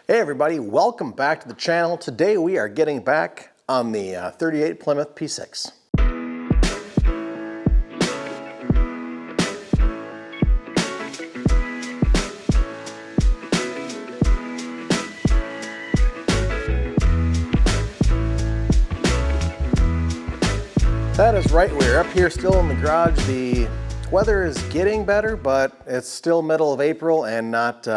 Hey everybody, welcome back to the channel. Today we are getting back on the 38 Plymouth P6. That is right, we're up here still in the garage. The weather is getting better, but it's still middle of April and not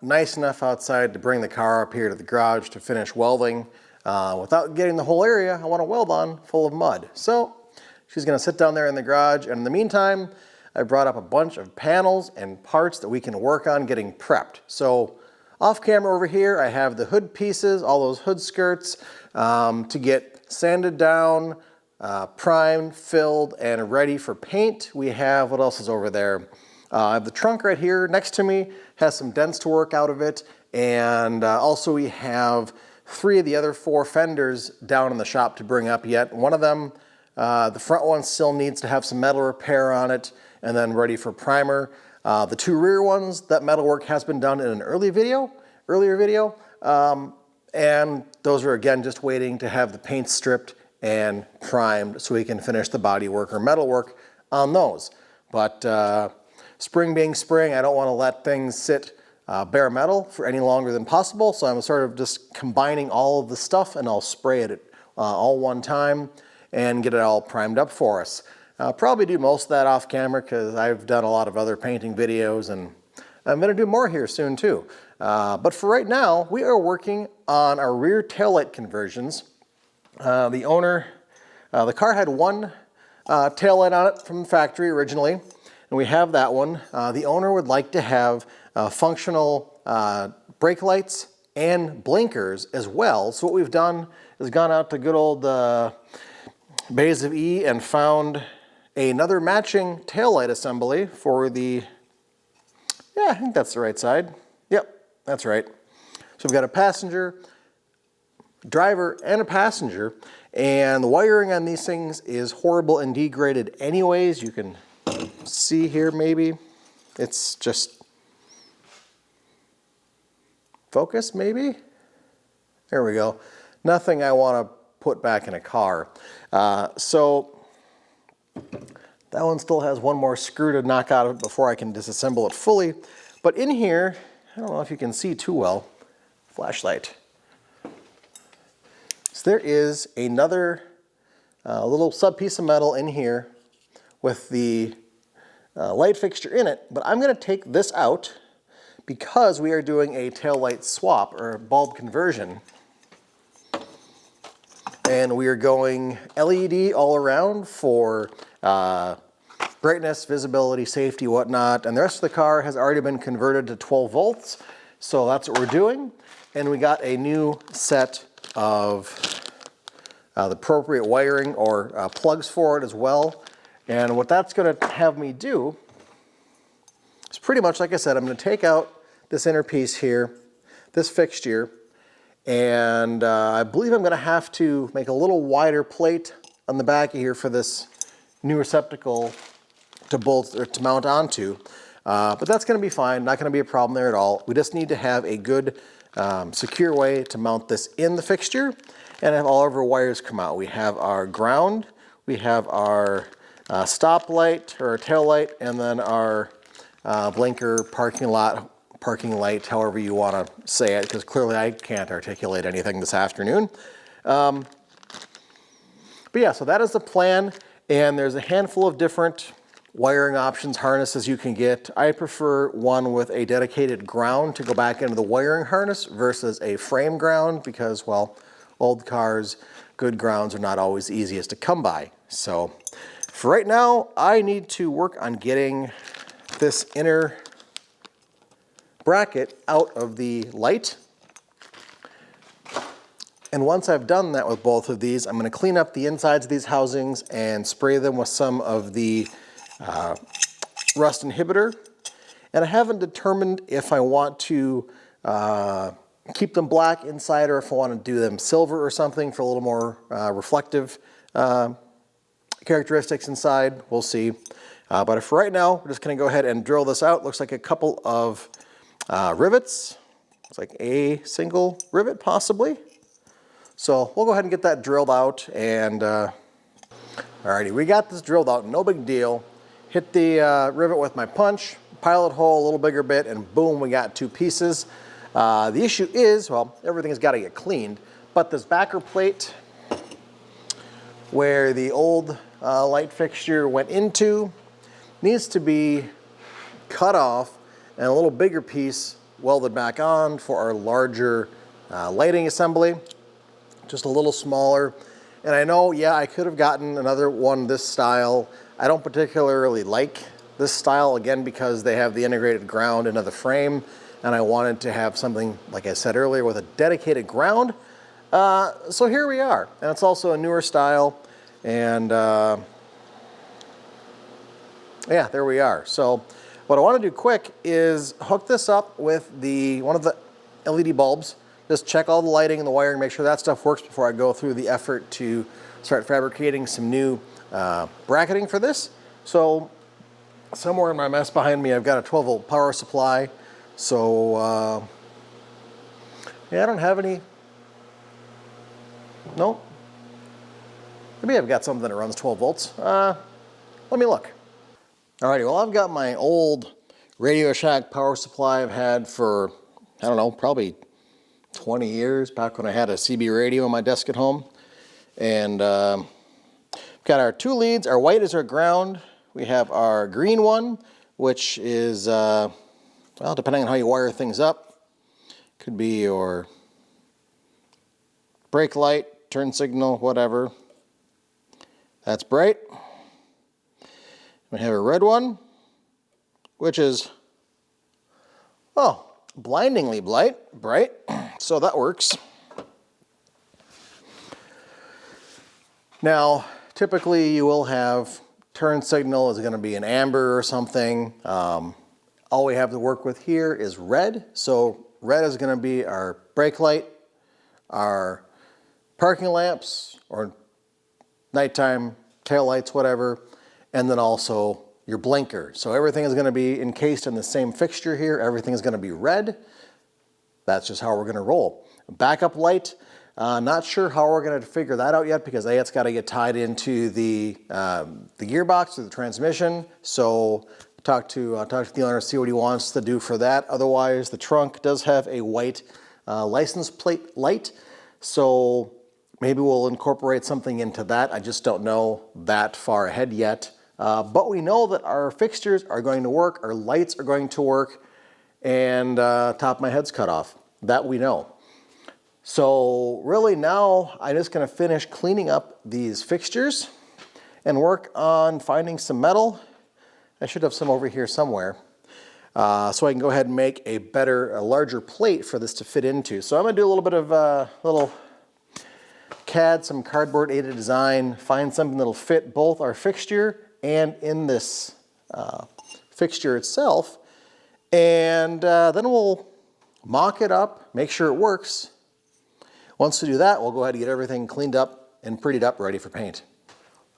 nice enough outside to bring the car up here to the garage to finish welding. Without getting the whole area I want to weld on full of mud. So she's going to sit down there in the garage, and in the meantime I brought up a bunch of panels and parts that we can work on getting prepped. So off camera over here I have the hood pieces, all those hood skirts to get sanded down, primed, filled, and ready for paint. We have, what else is over there? I have the trunk right here next to me, has some dents to work out of it, and also we have 3 of the other 4 fenders down in the shop to bring up yet. One of them, the front one, still needs to have some metal repair on it and then ready for primer. The 2 rear ones, that metal work has been done in an earlier video, and those are again just waiting to have the paint stripped and primed so we can finish the body work or metal work on those. But spring being spring, I don't want to let things sit bare metal for any longer than possible, so I'm sort of just combining all of the stuff, and I'll spray it all one time and get it all primed up for us. I'll probably do most of that off camera because I've done a lot of other painting videos, and I'm going to do more here soon too. But for right now, we are working on our rear taillight conversions. The car had one taillight on it from the factory originally, and we have that one. The owner would like to have functional brake lights and blinkers as well. So what we've done is gone out to good old Bays of E and found another matching taillight assembly for the, yeah, I think that's the right side. Yep, that's right. So we've got a passenger, driver, and a passenger, and the wiring on these things is horrible and degraded anyways. You can see here maybe. It's just focus maybe. There we go. Nothing I want to put back in a car. So that one still has one more screw to knock out of it before I can disassemble it fully. But in here, I don't know if you can see too well. Flashlight. So there is another little sub piece of metal in here with the light fixture in it, but I'm going to take this out because we are doing a tail light swap or bulb conversion, and we are going LED all around for brightness, visibility, safety, whatnot, and the rest of the car has already been converted to 12 volts, so that's what we're doing. And we got a new set of the appropriate wiring or plugs for it as well. And what that's going to have me do is pretty much, like I said, I'm going to take out this inner piece here, this fixture, and I believe I'm going to have to make a little wider plate on the back of here for this new receptacle to bolt or to mount onto. But that's going to be fine, not going to be a problem there at all. We just need to have a good secure way to mount this in the fixture and have all of our wires come out. We have our ground, we have our stop light or tail light, and then our blinker, parking light, however you want to say it, because clearly I can't articulate anything this afternoon. But yeah, so that is the plan, and there's a handful of different wiring options, harnesses you can get. I prefer one with a dedicated ground to go back into the wiring harness versus a frame ground because, well, old cars, good grounds are not always the easiest to come by. So for right now, I need to work on getting this inner bracket out of the light. And once I've done that with both of these, I'm going to clean up the insides of these housings and spray them with some of the rust inhibitor. And I haven't determined if I want to keep them black inside or if I want to do them silver or something for a little more reflective characteristics inside. We'll see. But for right now, we're just going to go ahead and drill this out. Looks like a couple of rivets Looks like a single rivet possibly. So we'll go ahead and get that drilled out, and alrighty, we got this drilled out, no big deal. Hit the rivet with my punch, pilot hole a little bigger bit, and boom, we got 2 pieces. The issue is, well, everything's got to get cleaned, but this backer plate where the old light fixture went into needs to be cut off and a little bigger piece welded back on for our larger lighting assembly, just a little smaller. And I know, yeah, I could have gotten another one this style. I don't particularly like this style, again, because they have the integrated ground into the frame, and I wanted to have something, like I said earlier, with a dedicated ground. So here we are, and it's also a newer style, and yeah, there we are. So what I want to do quick is hook this up with one of the LED bulbs. Just check all the lighting and the wiring, make sure that stuff works before I go through the effort to start fabricating some new bracketing for this. So somewhere in my mess behind me, I've got a 12-volt power supply. So yeah, I don't have any. Nope. Maybe I've got something that runs 12 volts. Let me look. Alrighty, well, I've got my old Radio Shack power supply I've had for, I don't know, probably 20 years, back when I had a CB radio on my desk at home. And got our 2 leads. Our white is our ground. We have our green one, which is, well, depending on how you wire things up, could be your brake light, turn signal, whatever. That's bright. We have a red one, which is, oh, blindingly bright. So that works. Now, typically you will have turn signal is going to be an amber or something. All we have to work with here is red. So red is going to be our brake light, our parking lamps, or nighttime tail lights, whatever, and then also your blinker. So everything is going to be encased in the same fixture here. Everything is going to be red. That's just how we're going to roll. Backup light, not sure how we're going to figure that out yet, because it's got to get tied into the gearbox or the transmission. So talk to the owner, see what he wants to do for that. Otherwise, the trunk does have a white license plate light, so maybe we'll incorporate something into that. I just don't know that far ahead yet. But we know that our fixtures are going to work, our lights are going to work, and top of my head's cut off. That we know. So really now I'm just going to finish cleaning up these fixtures and work on finding some metal. I should have some over here somewhere. So I can go ahead and make a larger plate for this to fit into. So I'm going to do a little bit of little CAD, some cardboard aided design, find something that'll fit both our fixture and in this fixture itself. And then we'll mock it up, make sure it works. Once we do that, we'll go ahead and get everything cleaned up and prettied up, ready for paint.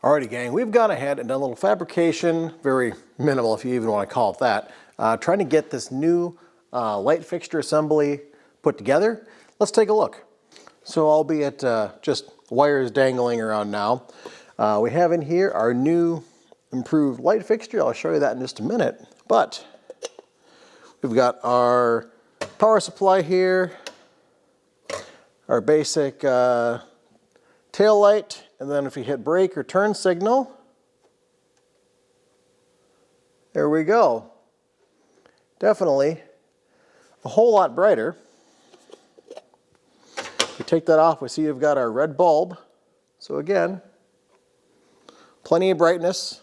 Alrighty, gang, we've gone ahead and done a little fabrication, very minimal if you even want to call it that, trying to get this new light fixture assembly put together. Let's take a look. So albeit just wires dangling around now, we have in here our new improved light fixture. I'll show you that in just a minute. But we've got our power supply here, our basic tail light, and then if you hit brake or turn signal, there we go. Definitely a whole lot brighter. We take that off, we see you've got our red bulb. So again, plenty of brightness.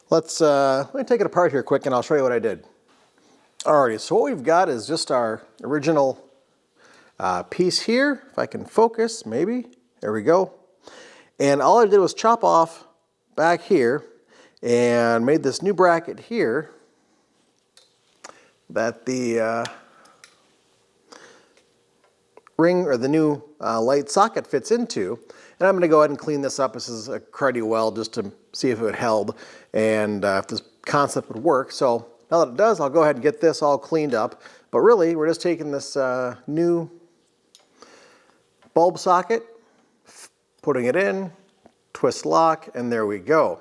Let me take it apart here quick and I'll show you what I did. Alrighty, so what we've got is just our original piece here. If I can focus, maybe. There we go. And all I did was chop off back here and made this new bracket here that the ring or the new light socket fits into. And I'm going to go ahead and clean this up. This is a cruddy weld just to see if it held and if this concept would work. So now that it does, I'll go ahead and get this all cleaned up. But really, we're just taking this new bulb socket, putting it in, twist lock, and there we go.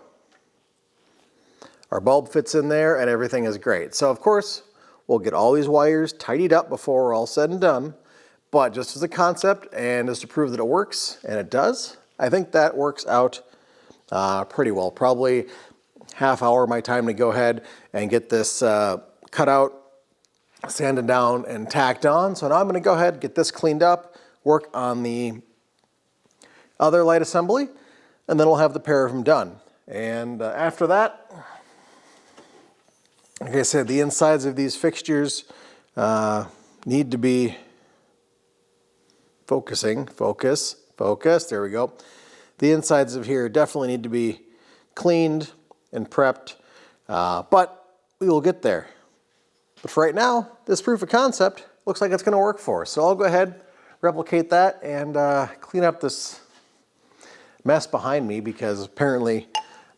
Our bulb fits in there and everything is great. So of course, we'll get all these wires tidied up before we're all said and done. But just as a concept and just to prove that it works, and it does, I think that works out pretty well. Probably half hour of my time to go ahead and get this cut out, sanded down, and tacked on. So now I'm going to go ahead, get this cleaned up, work on the other light assembly, and then we'll have the pair of them done. And after that, like I said, the insides of these fixtures need to be focus, there we go. The insides of here definitely need to be cleaned and prepped, but we will get there. But for right now, this proof of concept looks like it's going to work for us. So I'll go ahead, replicate that, and clean up this mess behind me, because apparently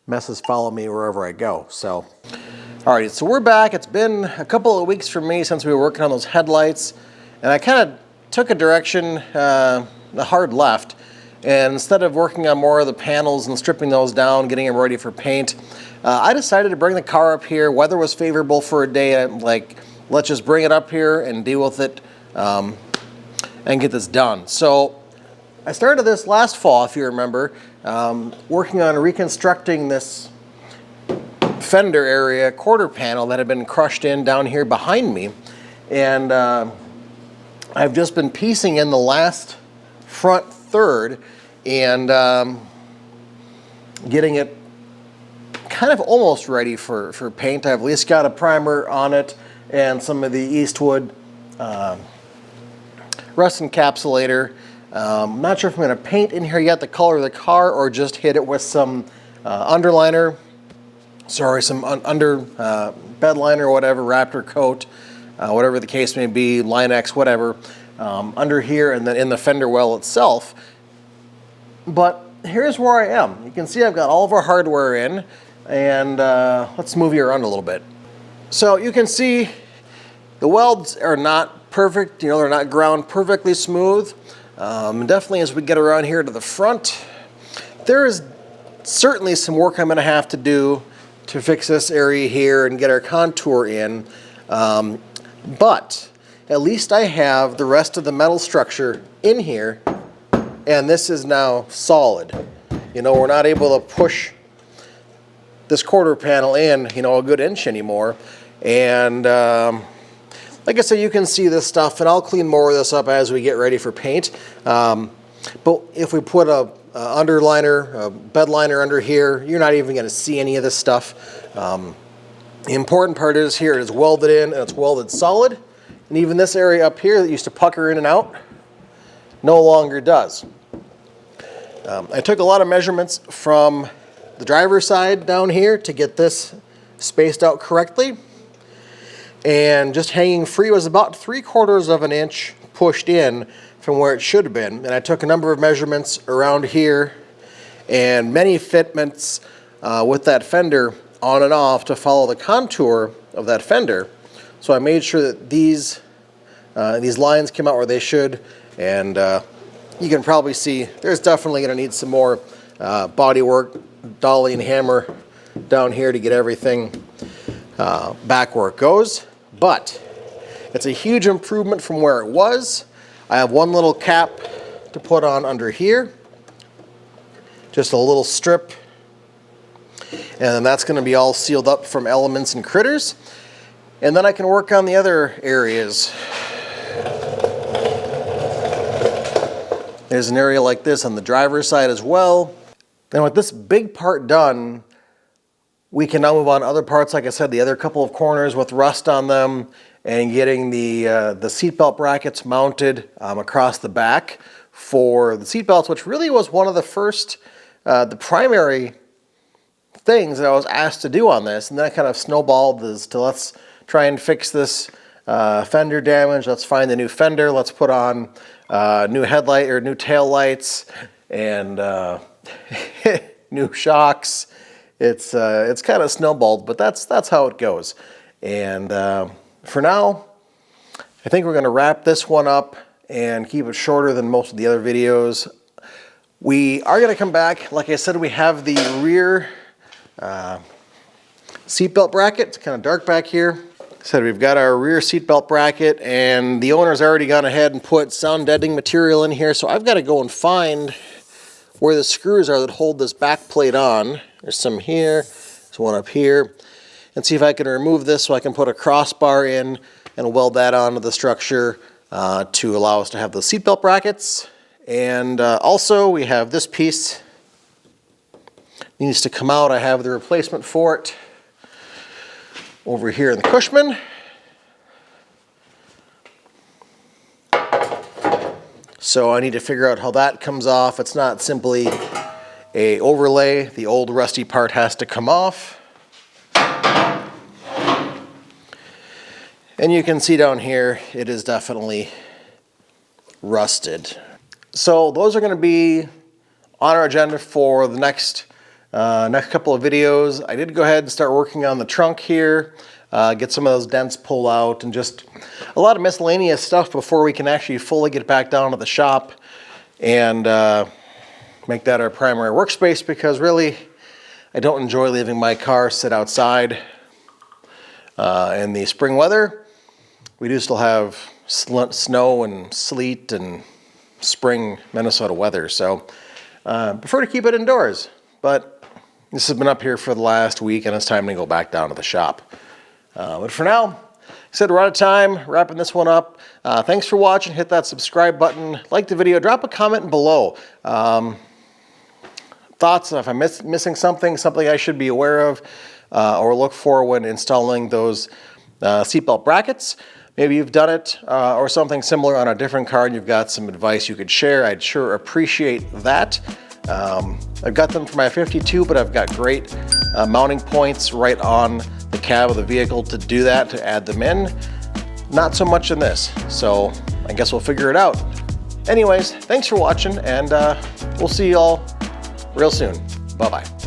messes follow me wherever I go. So, alright, so we're back. It's been a couple of weeks for me since we were working on those headlights, and I kind of took a direction, a hard left, and instead of working on more of the panels and stripping those down, getting them ready for paint, I decided to bring the car up here. Weather was favorable for a day. I'm like, let's just bring it up here and deal with it and get this done. So I started this last fall, if you remember, working on reconstructing this fender area quarter panel that had been crushed in down here behind me. And I've just been piecing in the last front third and getting it kind of almost ready for paint. I've at least got a primer on it and some of the Eastwood rust encapsulator. I'm not sure if I'm going to paint in here yet the color of the car or just hit it with some underliner, some under bed liner or whatever, Raptor coat, whatever the case may be, Line-X, whatever, under here and then in the fender well itself. But here's where I am. You can see I've got all of our hardware in, and let's move you around a little bit. So you can see the welds are not perfect, you know, they're not ground perfectly smooth. Definitely as we get around here to the front, there is certainly some work I'm going to have to do to fix this area here and get our contour in. But at least I have the rest of the metal structure in here, and this is now solid. You know, we're not able to push this quarter panel in, you know, a good inch anymore. And like I said, you can see this stuff, and I'll clean more of this up as we get ready for paint. But if we put a underliner, a bed liner under here, you're not even going to see any of this stuff. The important part is here it is welded in and it's welded solid. And even this area up here that used to pucker in and out no longer does. I took a lot of measurements from the driver's side down here to get this spaced out correctly. And just hanging free was about 3/4 of an inch pushed in from where it should have been. And I took a number of measurements around here and many fitments with that fender on and off to follow the contour of that fender. So I made sure that these lines came out where they should, and you can probably see there's definitely going to need some more body work, dolly and hammer down here to get everything back where it goes. But it's a huge improvement from where it was. I have one little cap to put on under here, just a little strip, and then that's going to be all sealed up from elements and critters. And then I can work on the other areas. There's an area like this on the driver's side as well. And with this big part done, we can now move on to other parts, like I said, the other couple of corners with rust on them, and getting the seatbelt brackets mounted across the back for the seatbelts, which really was one of the first, the primary things that I was asked to do on this. And then I kind of snowballed as to let's try and fix this fender damage. Let's find the new fender. Let's put on new headlight or new tail lights and new shocks. It's kind of snowballed, but that's how it goes. And for now, I think we're going to wrap this one up and keep it shorter than most of the other videos. We are going to come back. Like I said, we have the rear seatbelt bracket. It's kind of dark back here. So we've got our rear seatbelt bracket, and the owner's already gone ahead and put sound deadening material in here. So I've got to go and find where the screws are that hold this back plate on. There's some here, there's one up here, and see if I can remove this so I can put a crossbar in and weld that onto the structure to allow us to have the seatbelt brackets. And also we have this piece needs to come out. I have the replacement for it over here in the Cushman. So I need to figure out how that comes off. It's not simply a overlay. The old rusty part has to come off. And you can see down here, it is definitely rusted. So those are going to be on our agenda for the next couple of videos. I did go ahead and start working on the trunk here, get some of those dents pulled out, and just a lot of miscellaneous stuff before we can actually fully get back down to the shop and make that our primary workspace, because really I don't enjoy leaving my car sit outside in the spring weather. We do still have snow and sleet and spring Minnesota weather, so prefer to keep it indoors. But this has been up here for the last week, and it's time to go back down to the shop. But for now, like I said, we're out of time, wrapping this one up. Thanks for watching. Hit that subscribe button, like the video, drop a comment below. Thoughts, if I'm missing something I should be aware of or look for when installing those seatbelt brackets. Maybe you've done it or something similar on a different car and you've got some advice you could share. I'd sure appreciate that. I've got them for my 52, but I've got great mounting points right on the cab of the vehicle to do that, to add them in. Not so much in this, so I guess we'll figure it out. Anyways, thanks for watching, and we'll see you all real soon. Bye-bye.